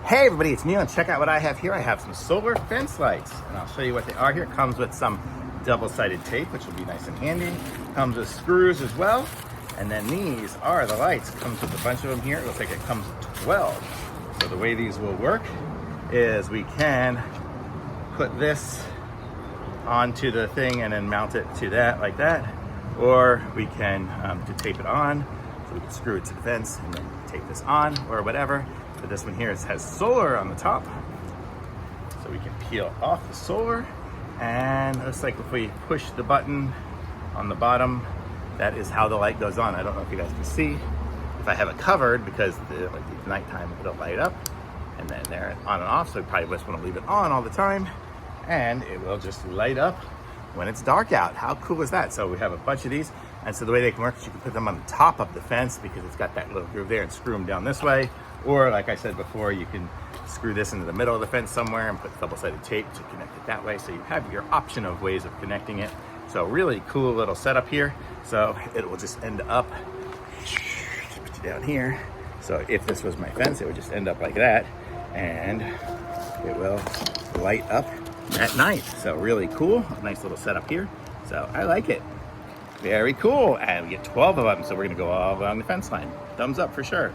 Hey everybody, it's Neil, and check out what I have here. I have some solar fence lights, and I'll show you what they are here. It comes with some double-sided tape, which will be nice and handy. Comes with screws as well. And then these are the lights. Comes with a bunch of them here. It looks like it comes with 12. So the way these will work is we can put this onto the thing and then mount it to that like that. Or we can to tape it on. So we can screw it to the fence and then tape this on or whatever. But this one here has solar on the top. So we can peel off the solar. And it looks like if we push the button on the bottom, that is how the light goes on. I don't know if you guys can see. If I have it covered, because like it's nighttime, it'll light up. And then they're on and off, so you probably just want to leave it on all the time. And it will just light up when it's dark out. How cool is that? So we have a bunch of these. And so the way they can work is you can put them on the top of the fence because it's got that little groove there, and screw them down this way. Or like I said before, you can screw this into the middle of the fence somewhere and put double-sided tape to connect it that way. So you have your option of ways of connecting it. So really cool little setup here. So it will just end up down here. So if this was my fence, it would just end up like that, and it will light up at night. So really cool, nice little setup here. So I like it. Very cool. And we get 12 of them, so we're gonna go all along the fence line. Thumbs up for sure.